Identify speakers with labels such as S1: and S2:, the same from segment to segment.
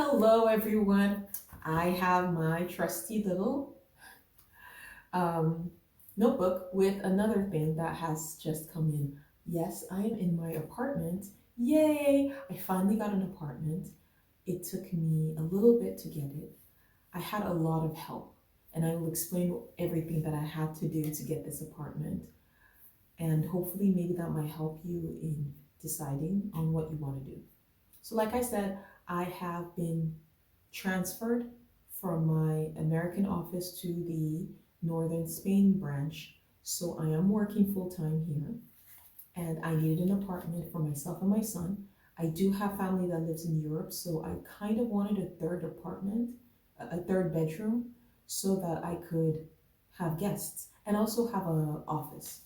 S1: Hello, everyone. I have my trusty little um, notebook with another thing that has just come in. Yes, I am in my apartment. Yay! I finally got an apartment. It took me a little bit to get it. I had a lot of help, and I will explain everything that I had to do to get this apartment. And hopefully, maybe that might help you in deciding on what you want to do. So, like I said, I have been transferred from my American office to the Northern Spain branch. So I am working full time here and I needed an apartment for myself and my son. I do have family that lives in Europe, so I kind of wanted a third apartment, a third bedroom, so that I could have guests and also have a office.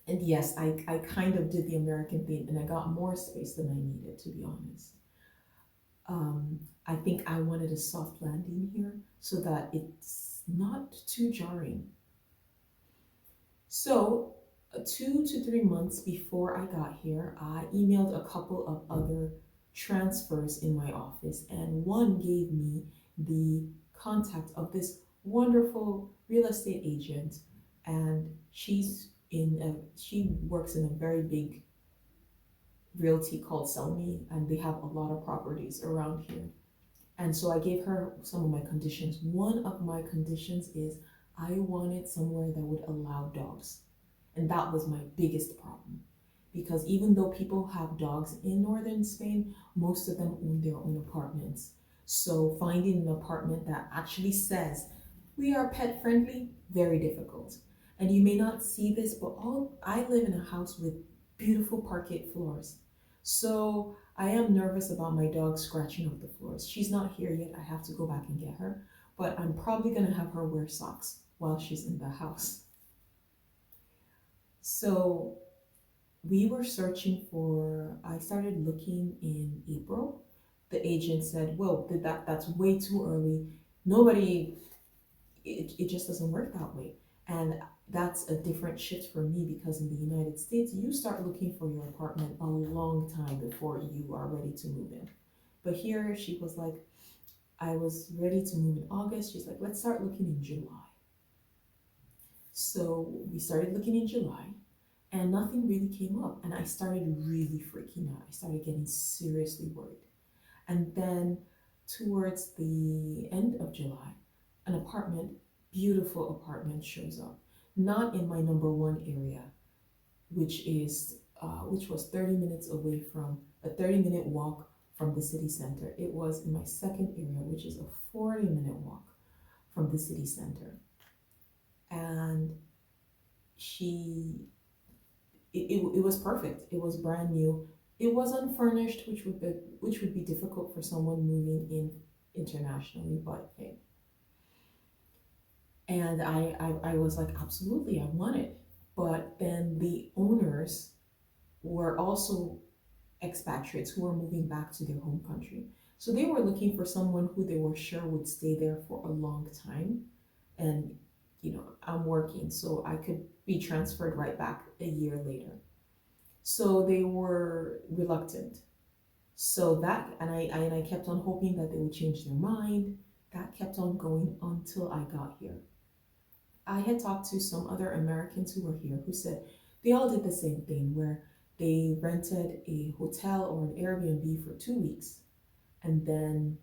S1: And yes, I kind of did the American thing and I got more space than I needed, to be honest. I think I wanted a soft landing here so that it's not too jarring. So, 2 to 3 months before I got here, I emailed a couple of other transfers in my office, and one gave me the contact of this wonderful real estate agent, and she works in a very big realty called Selmy, and they have a lot of properties around here. And so I gave her some of my conditions. One of my conditions is I wanted somewhere that would allow dogs. And that was my biggest problem. Because even though people have dogs in northern Spain, most of them own their own apartments. So finding an apartment that actually says we are pet friendly, very difficult. And you may not see this, but all I live in a house with beautiful parquet floors. So I am nervous about my dog scratching up the floors. She's not here yet. I have to go back and get her, but I'm probably going to have her wear socks while she's in the house. So we were searching for, I started looking in April. The agent said, well, that's way too early. Nobody, it just doesn't work that way. And that's a different shift for me because in the United States, you start looking for your apartment a long time before you are ready to move in. But here she was like, I was ready to move in August. She's like, let's start looking in July. So we started looking in July and nothing really came up. And I started really freaking out. I started getting seriously worried. And then towards the end of July, an apartment, beautiful apartment shows up. Not in my number one area, which was 30 minutes away from a 30-minute walk from the city center. It was in my second area, which is a 40-minute walk from the city center. And she it was perfect. It was brand new. It was unfurnished, which would be difficult for someone moving in internationally, but hey. And I was like, absolutely, I want it. But then the owners were also expatriates who were moving back to their home country. So they were looking for someone who they were sure would stay there for a long time. And, I'm working, so I could be transferred right back a year later. So they were reluctant. So and I kept on hoping that they would change their mind. That kept on going until I got here. I had talked to some other Americans who were here who said they all did the same thing where they rented a hotel or an Airbnb for 2 weeks and then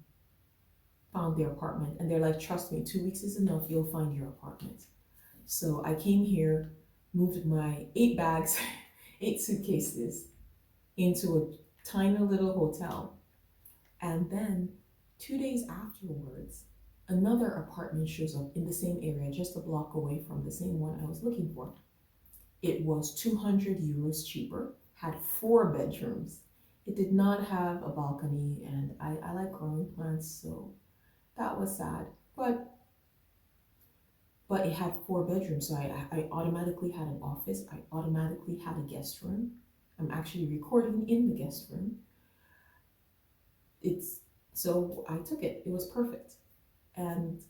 S1: found their apartment. And they're like, trust me, 2 weeks is enough. You'll find your apartment. So I came here, moved my 8 bags, 8 suitcases into a tiny little hotel. And then 2 days afterwards, another apartment shows up in the same area, just a block away from the same one I was looking for. It was 200 euros cheaper, had 4 bedrooms. It did not have a balcony, and I like growing plants, so that was sad. But it had 4 bedrooms, so I automatically had an office. I automatically had a guest room. I'm actually recording in the guest room. It's so I took it. It was perfect, and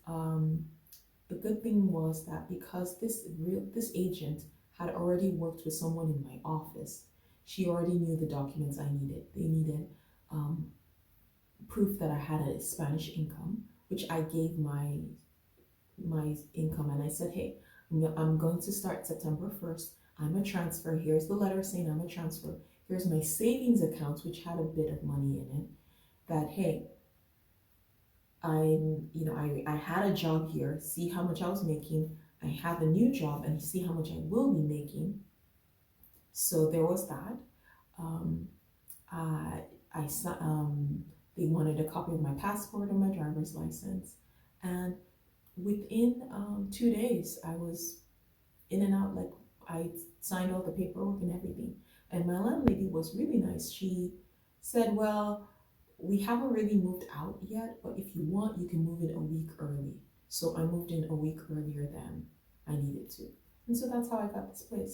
S1: the good thing was that because this agent had already worked with someone in my office, she already knew the documents I needed. They needed um, proof that I had a Spanish income, which I gave my income, and I said, hey, I'm going to start September 1st. I'm a transfer. Here's the letter saying I'm a transfer. Here's my savings account, which had a bit of money in it. That hey, I had a job here. See how much I was making. I have a new job, and see how much I will be making. So there was that. Um, I, they wanted a copy of my passport and my driver's license, and within 2 days, I was in and out. Like I signed all the paperwork and everything. And my landlady was really nice. She said, "Well, we haven't really moved out yet, but if you want, you can move in a week early." So I moved in a week earlier than I needed to, and so that's how I got this place.